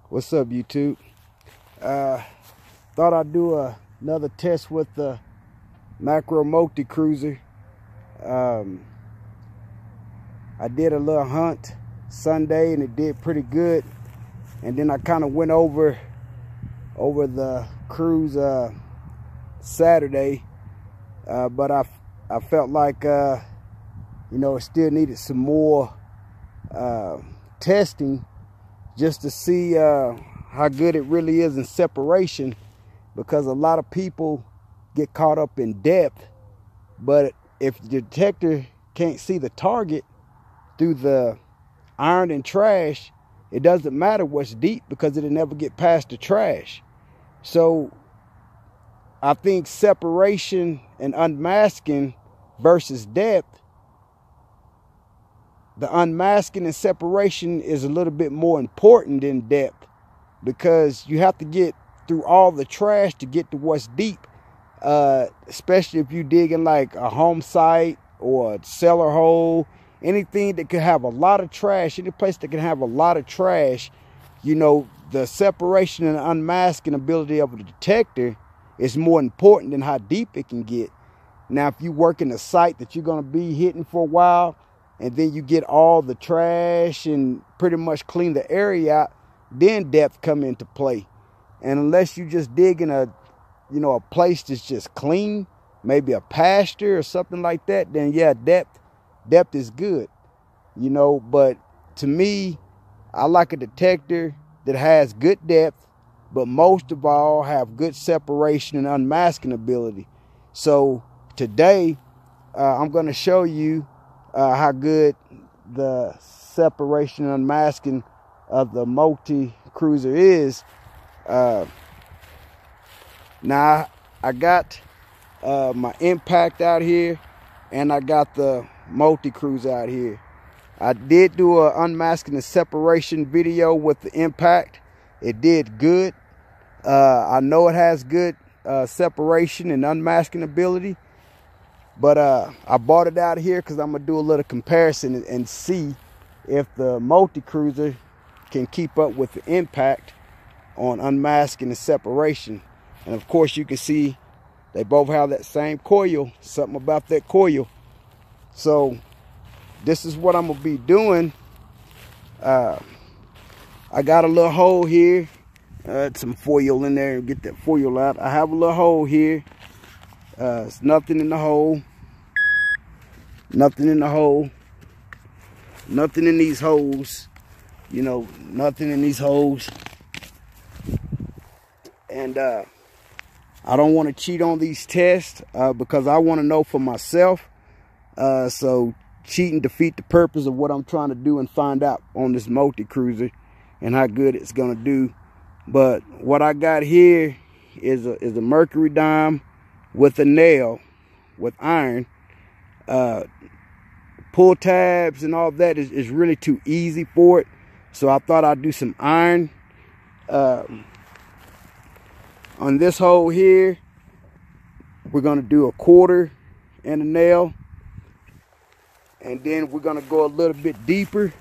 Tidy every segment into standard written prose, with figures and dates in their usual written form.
What's up, YouTube? Thought I'd do another test with the Makro Kruzer. I did a little hunt Sunday and it did pretty good. And then I kind of went over the cruise Saturday, but I felt like it still needed some more testing just to see how good it really is in separation, because a lot of people get caught up in depth, but if the detector can't see the target through the iron and trash, it doesn't matter what's deep because it'll never get past the trash. So I think separation and unmasking versus depth, the unmasking and separation is a little bit more important than depth, because you have to get through all the trash to get to what's deep, especially if you dig in like a home site or a cellar hole, anything that could have a lot of trash, any place that can have a lot of trash. The separation and unmasking ability of a detector is more important than how deep it can get. Now, if you work in a site that you're going to be hitting for a while, and then you get all the trash and pretty much clean the area out, then depth come into play. And unless you just dig in a place that's just clean, maybe a pasture or something like that, then yeah, depth is good. But to me, I like a detector that has good depth, but most of all have good separation and unmasking ability. So today, I'm going to show you how good the separation and unmasking of the Kruzer is. Now I got my impact out here, and I got the Kruzer out here. I did do a unmasking and separation video with the impact. It did good. I know it has good separation and unmasking ability, but I bought it out here because I'm gonna do a little comparison and see if the Kruzer can keep up with the impact on unmasking and separation. And of course, you can see they both have that same coil. Something about that coil. So this is what I'm gonna be doing. I got a little hole here. Some foil in there, get that foil out. I have a little hole here. It's nothing in the hole. Nothing in the hole. Nothing in these holes. Nothing in these holes. And I don't want to cheat on these tests because I want to know for myself. So cheating defeat the purpose of what I'm trying to do and find out on this Kruzer and how good it's gonna do. But what I got here is a mercury dime with a nail with iron. Pull tabs and all that is really too easy for it. So I thought I'd do some iron. On this hole here, we're gonna do a quarter and a nail. And then we're gonna go a little bit deeper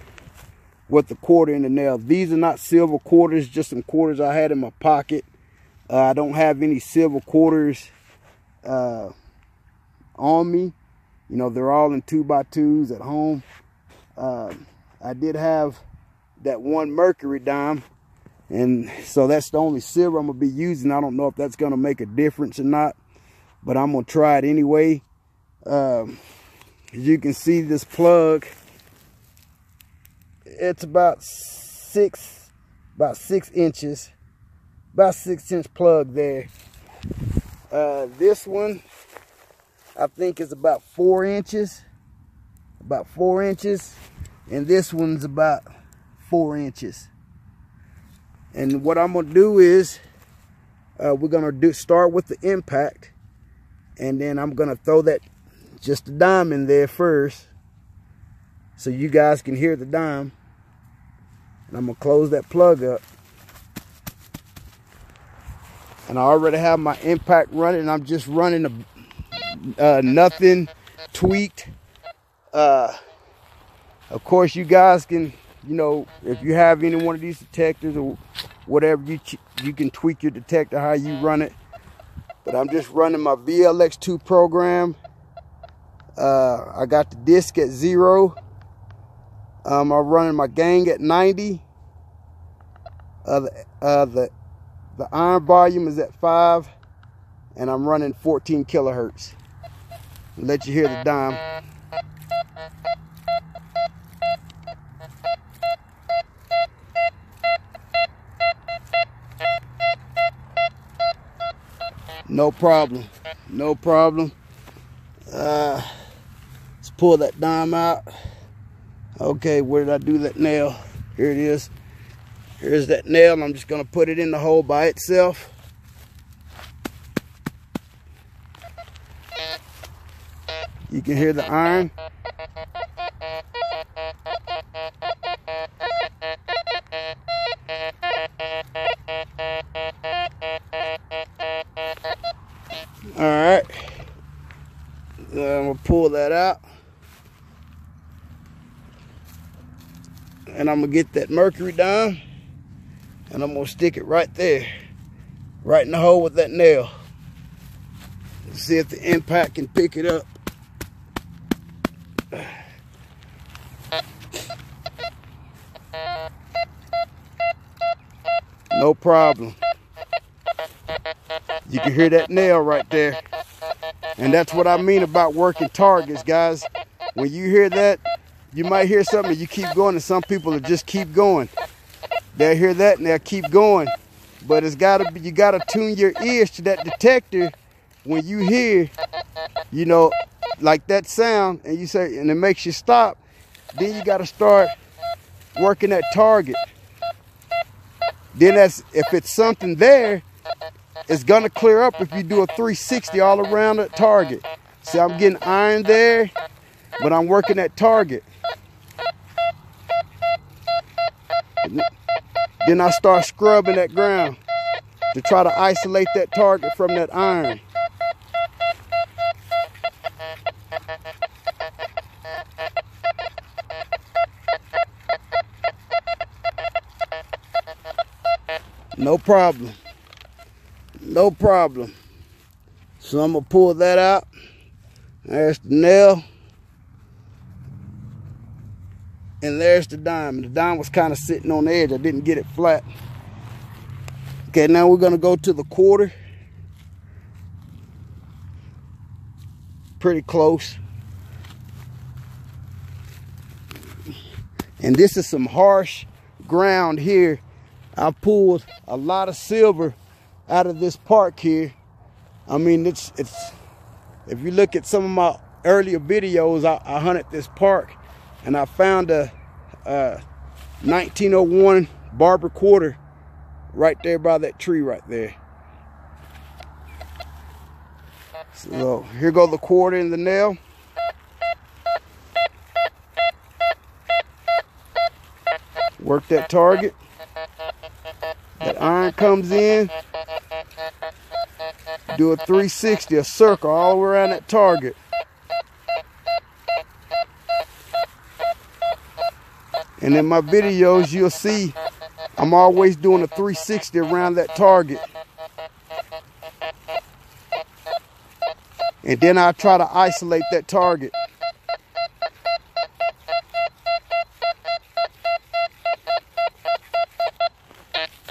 with the quarter and the nail. These are not silver quarters, just some quarters I had in my pocket. I don't have any silver quarters on me. They're all in 2x2s at home. I did have that one mercury dime, and so that's the only silver I'm gonna be using. I don't know if that's gonna make a difference or not, but I'm gonna try it anyway. As you can see, this plug, it's about 6 inches, about 6-inch plug there. This one, I think, is about 4 inches, and this one's about 4 inches. And what I'm gonna do is we're gonna start with the impact, and then I'm gonna throw that just a dime in there first so you guys can hear the dime. And I'm gonna close that plug up. And I already have my impact running. I'm just running nothing tweaked. Of course, you guys can, if you have any one of these detectors or whatever you can tweak your detector how you run it. But I'm just running my VLX2 program. I got the disc at 0. I'm running my gang at 90. The iron volume is at 5, and I'm running 14 kilohertz. Let you hear the dime. No problem. No problem. Let's pull that dime out. Okay, where did I do that nail? Here it is. Here's that nail. I'm just going to put it in the hole by itself. You can hear the iron. All right. I'm going to pull that out. And I'm going to get that mercury dime. And I'm going to stick it right there. Right in the hole with that nail. Let's see if the impact can pick it up. No problem. You can hear that nail right there. And that's what I mean about working targets, guys. When you hear that, you might hear something and you keep going, and some people will just keep going. They'll hear that and they'll keep going. But it's gotta be, you gotta tune your ears to that detector when you hear, you know, like that sound, and you say, and it makes you stop. Then you gotta start working that target. Then if it's something there, it's gonna clear up if you do a 360 all around that target. See, I'm getting iron there, but I'm working that target. Then I start scrubbing that ground to try to isolate that target from that iron. No problem. No problem. So I'm gonna pull that out. There's the nail. And there's the dime. The dime was kind of sitting on the edge. I didn't get it flat. Okay, now we're gonna go to the quarter. Pretty close. And this is some harsh ground here. I pulled a lot of silver out of this park here. I mean, it's if you look at some of my earlier videos, I hunted this park and I found a 1901 barber quarter right there by that tree right there. So here go the quarter and the nail. Work that target. That iron comes in. Do a 360, a circle all around that target. And in my videos, you'll see I'm always doing a 360 around that target. And then I try to isolate that target.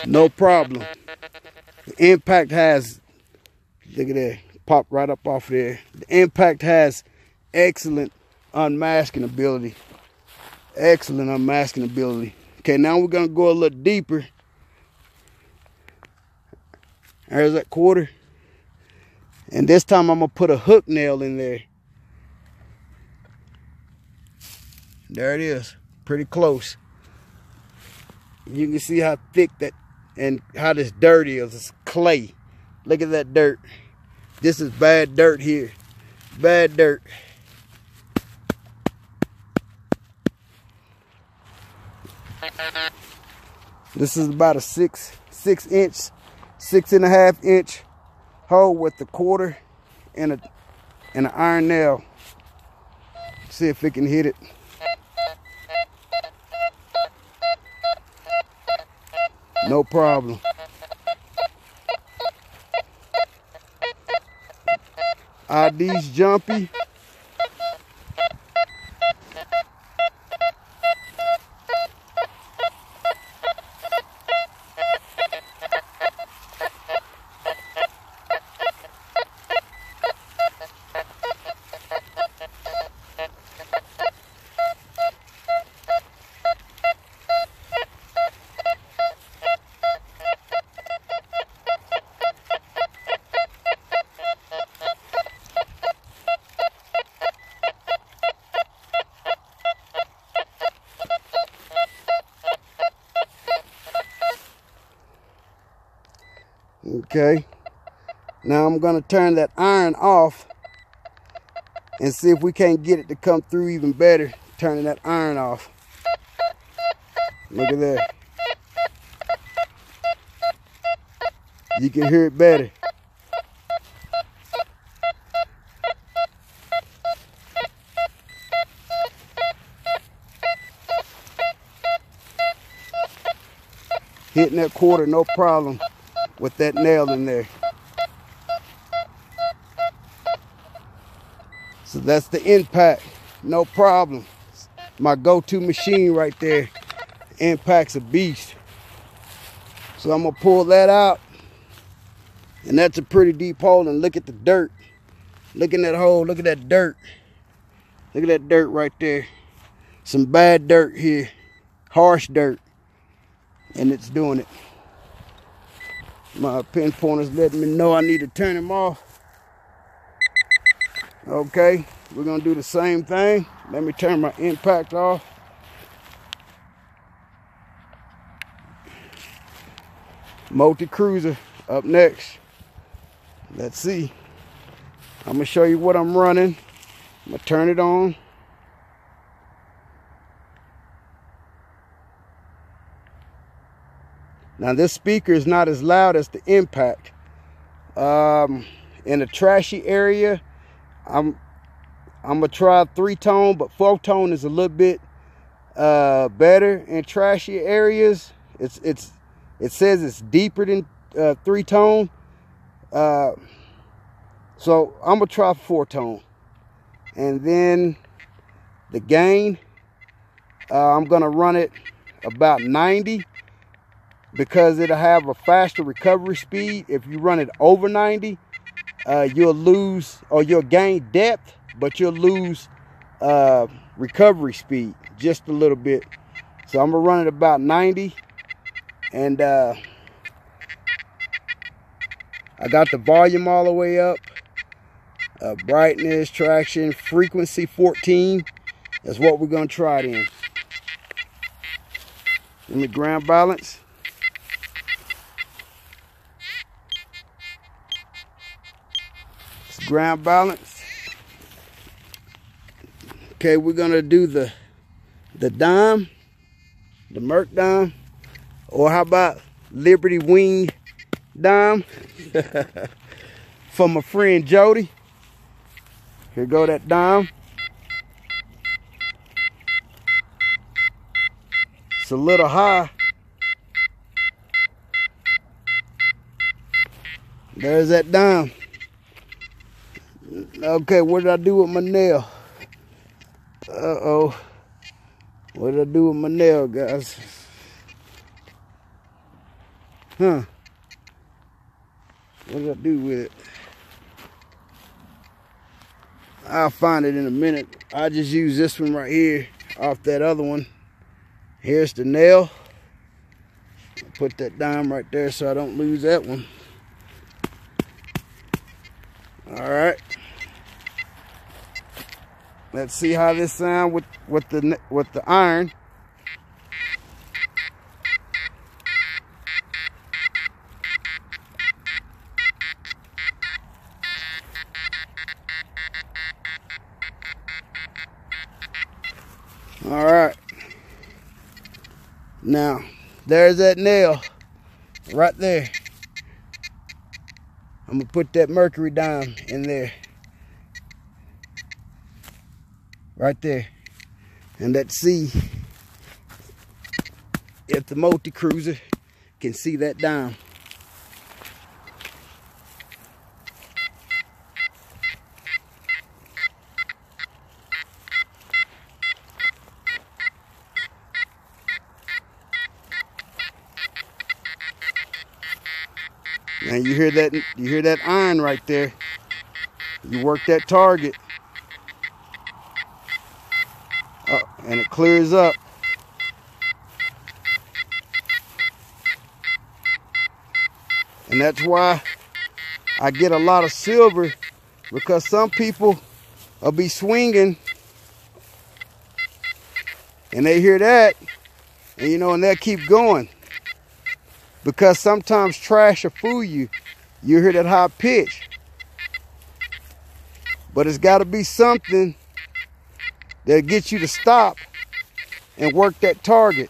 No problem. The impact has, look at that, pop right up off there. The impact has excellent unmasking ability. Excellent unmasking ability. Okay, now we're gonna go a little deeper. There's that quarter. And this time I'm gonna put a hook nail in there. There it is, pretty close. You can see how thick that and how this dirt is. It's clay. Look at that dirt. This is bad dirt here. Bad dirt. This is about a 6.5 inch hole with the quarter and an iron nail. See if it can hit it. No problem. ID's jumpy. Okay, now I'm going to turn that iron off and see if we can't get it to come through even better, turning that iron off. Look at that. You can hear it better. Hitting that quarter, no problem with that nail in there. So that's the impact, no problem. My go-to machine right there. Impact's a beast. So I'm gonna pull that out, and that's a pretty deep hole. And look at the dirt. Look in that hole, look at that dirt. Look at that dirt right there. Some bad dirt here, harsh dirt, and it's doing it. My pin pointer's letting me know I need to turn him off. Okay, we're gonna do the same thing. Let me turn my impact off. Multi-Kruzer up next. Let's see. I'm gonna show you what I'm running. I'm gonna turn it on. Now this speaker is not as loud as the impact. In a trashy area, I'm gonna try 3-tone, but 4-tone is a little bit better. In trashy areas, it says it's deeper than 3-tone. So I'm gonna try 4-tone, and then the gain, I'm gonna run it about 90. Because it'll have a faster recovery speed. If you run it over 90, you'll lose, or you'll gain depth, but you'll lose recovery speed just a little bit. So I'm gonna run it about 90, and I got the volume all the way up, brightness, traction, frequency 14. That's what we're gonna try it in. Let me ground balance. Ground balance. Okay, we're gonna do the dime, the Merc dime, or how about Liberty Wing dime for my friend Jody. Here go that dime. It's a little high. There's that dime. Okay, what did I do with my nail? Uh-oh. What did I do with my nail, guys? Huh. What did I do with it? I'll find it in a minute. I just use this one right here off that other one. Here's the nail. Put that dime right there so I don't lose that one. All right. Let's see how this sounds with the iron. All right. Now, there's that nail right there. I'm gonna put that mercury dime in there. Right there. And let's see if the Multi-Kruzer can see that down. Now you hear that iron right there. You work that target. Oh, and it clears up. And that's why I get a lot of silver, because some people will be swinging and they hear that, and and they'll keep going. Because sometimes trash will fool you. You hear that high pitch. But it's got to be something that'll get you to stop and work that target.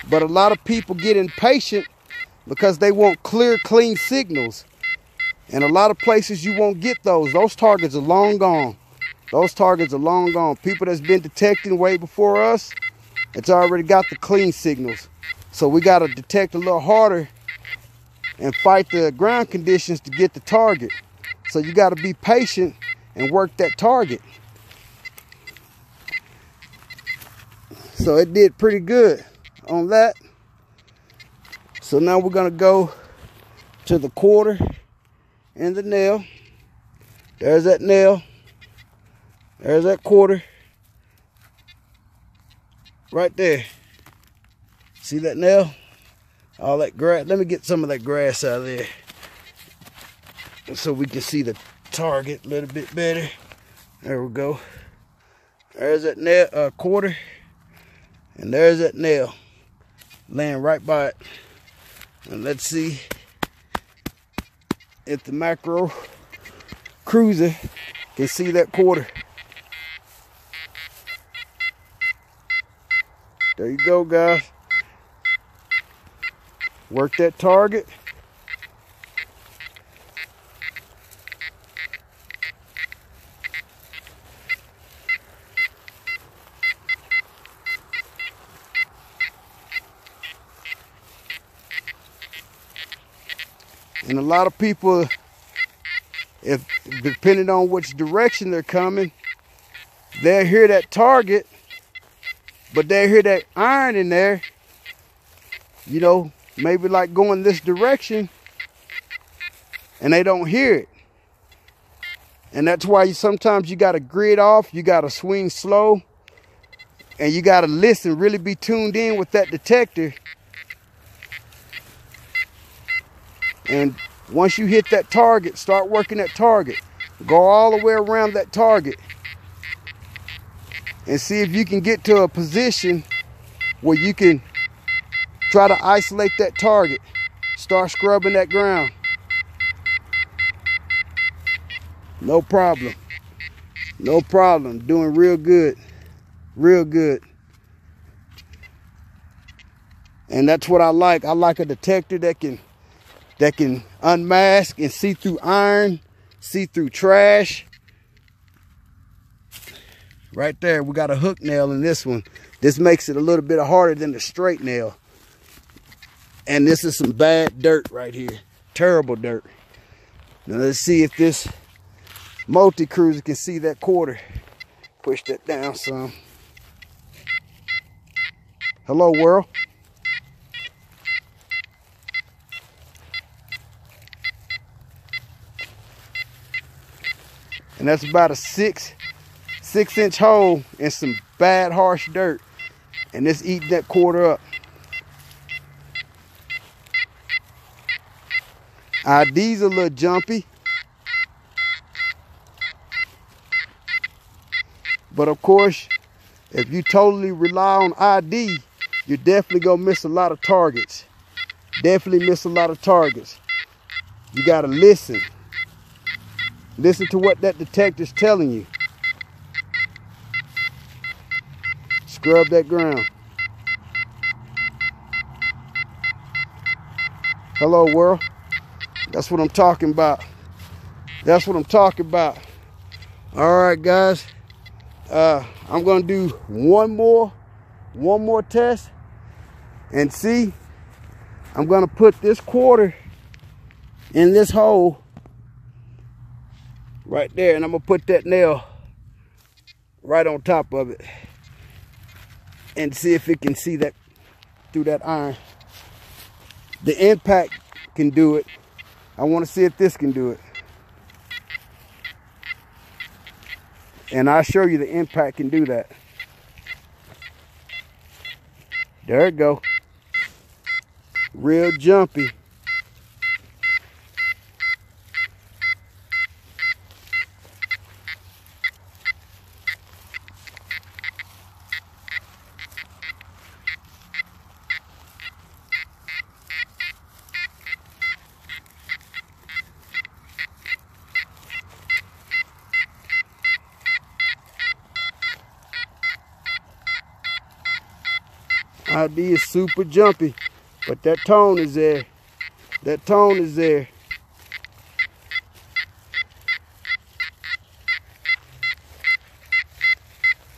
But a lot of people get impatient because they want clear, clean signals. And a lot of places you won't get those. Those targets are long gone. Those targets are long gone. People that's been detecting way before us, it's already got the clean signals. So we got to detect a little harder and fight the ground conditions to get the target. So you got to be patient and work that target. So it did pretty good on that. So now we're going to go to the quarter and the nail. There's that nail. There's that quarter. Right there. See that nail? All that grass. Let me get some of that grass out of there so we can see the target a little bit better. There we go. There's that nail, quarter. And there's that nail laying right by it. And let's see if the Makro Kruzer can see that quarter. There you go, guys. Work that target. And a lot of people, if depending on which direction they're coming, they'll hear that target, but they'll hear that iron in there, maybe like going this direction, and they don't hear it. And that's why sometimes you got to grid off, you got to swing slow, and you got to listen, really be tuned in with that detector. And once you hit that target, start working that target. Go all the way around that target and see if you can get to a position where you can try to isolate that target. Start scrubbing that ground. No problem. No problem. Doing real good. Real good. And that's what I like. I like a detector that can unmask and see through iron, see through trash. Right there, we got a hook nail in this one. This makes it a little bit harder than the straight nail. And this is some bad dirt right here. Terrible dirt. Now let's see if this multi-cruiser can see that quarter. Push that down some. Hello, world. And that's about a 6-inch hole in some bad harsh dirt. And it's eating that quarter up. ID's a little jumpy. But of course, if you totally rely on ID, you're definitely gonna miss a lot of targets. Definitely miss a lot of targets. You gotta listen. Listen to what that detector's telling you. Scrub that ground. Hello, world. That's what I'm talking about. That's what I'm talking about. All right, guys. I'm going to do one more one more test. And see, I'm gonna put this quarter in this hole right there, and I'm gonna put that nail right on top of it and see if it can see that through that iron. The impact can do it. I want to see if this can do it. And I'll show you the impact can do that. There it go. Real jumpy. ID is super jumpy, but that tone is there. That tone is there.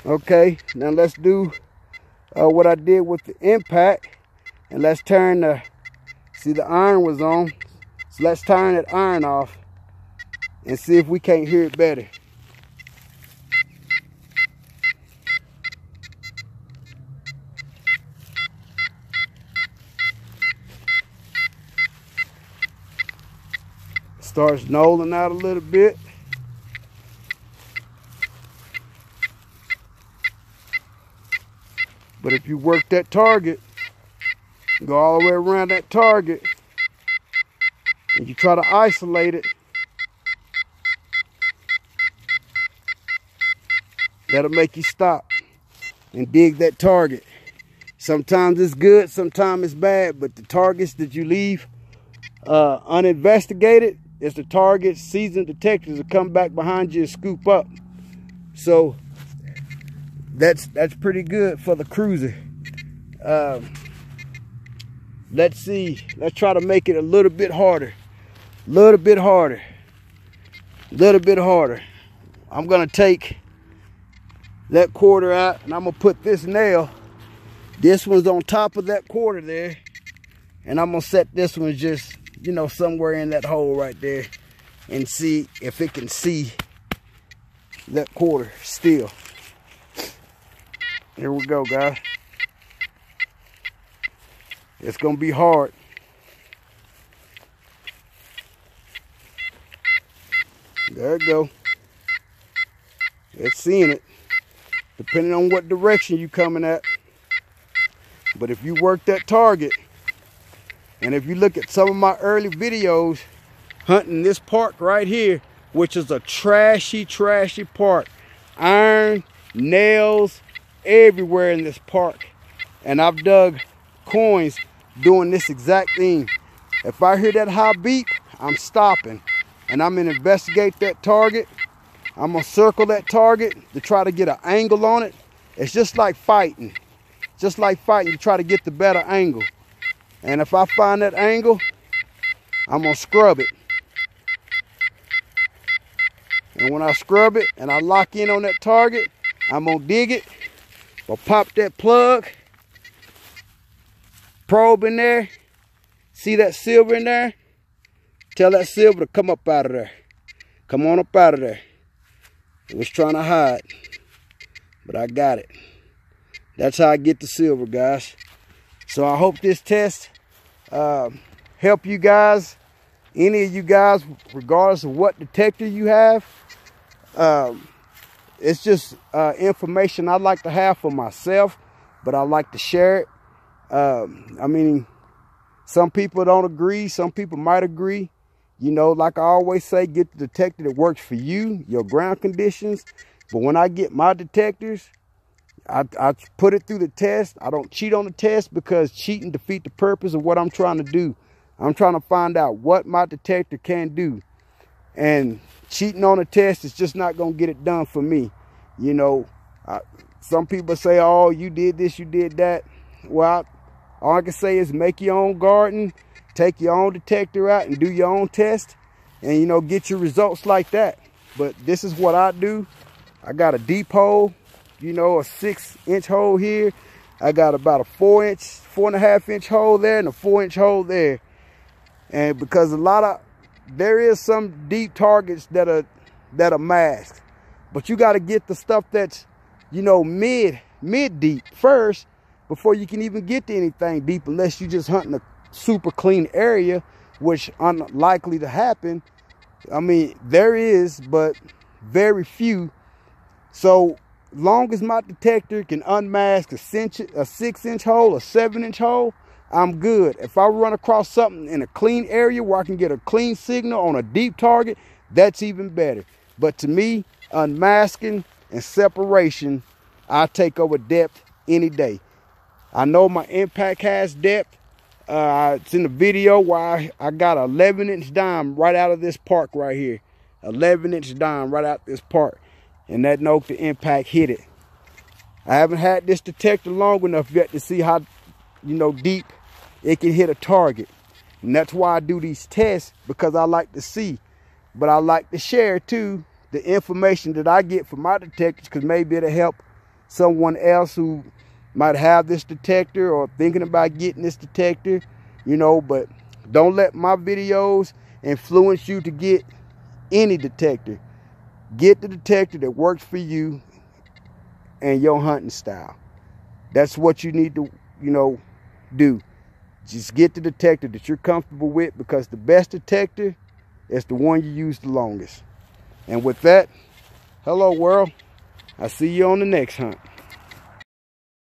Okay, now let's do what I did with the impact, and let's turn the, see the iron was on, so let's turn that iron off and see if we can't hear it better. Starts knolling out a little bit. But if you work that target, go all the way around that target, and you try to isolate it, that'll make you stop and dig that target. Sometimes it's good, sometimes it's bad, but the targets that you leave uninvestigated, it's the targets, seasoned detectors will come back behind you and scoop up. So that's pretty good for the Kruzer. Let's see. Let's try to make it a little bit harder. Little bit harder. Little bit harder. I'm gonna take that quarter out, and I'm gonna put this nail. This one's on top of that quarter there, and I'm gonna set this one just, you know, somewhere in that hole right there, and see if it can see that quarter still. Here we go, guys. It's gonna be hard. There it go. It's seeing it, depending on what direction you coming at. But if you work that target, and if you look at some of my early videos hunting this park right here, which is a trashy park, iron, nails, everywhere in this park. And I've dug coins doing this exact thing. If I hear that high beep, I'm stopping. And I'm gonna investigate that target. I'm gonna circle that target to try to get an angle on it. It's just like fighting. Just like fighting, you try to get the better angle. And if I find that angle, I'm gonna scrub it. And when I scrub it and I lock in on that target, I'm gonna dig it, or pop that plug, probe in there, see that silver in there? Tell that silver to come up out of there. Come on up out of there. It was trying to hide, but I got it. That's how I get the silver, guys. So I hope this test help you guys, any of you guys, regardless of what detector you have. It's just information I like to have for myself, but I like to share it. I mean, some people don't agree, some people might agree. You know, like I always say, get the detector that works for you, your ground conditions. But when I get my detectors, I put it through the test. I don't cheat on the test, because cheating defeats the purpose of what I'm trying to do. I'm trying to find out what my detector can do. And cheating on the test is just not going to get it done for me. You know, some people say, oh, you did this, you did that. Well, all I can say is make your own garden, take your own detector out and do your own test, and, you know, get your results like that. But this is what I do. I got a deep hole, you know, a 6-inch hole here. I got about a 4.5 inch hole there and a 4-inch hole there. And because there is some deep targets that are masked, but you got to get the stuff that's, you know, mid deep first before you can even get to anything deep, unless you're just hunting a super clean area, which unlikely to happen. I mean, there is, but very few. So long as my detector can unmask a 6-inch hole, a 7-inch hole, I'm good. If I run across something in a clean area where I can get a clean signal on a deep target, that's even better. But to me, unmasking and separation, I take over depth any day. I know my impact has depth. It's in the video where I got an 11-inch dime right out of this park right here. 11-inch dime right out this park. And that note, the impact hit it. I haven't had this detector long enough yet to see how, you know, deep it can hit a target. And that's why I do these tests, because I like to see. But I like to share too the information that I get from my detectors, because maybe it'll help someone else who might have this detector or thinking about getting this detector, you know. But don't let my videos influence you to get any detector. Get the detector that works for you and your hunting style. That's what you need to, you know, do. Just get the detector that you're comfortable with, because the best detector is the one you use the longest. And with that, hello world. I'll see you on the next hunt.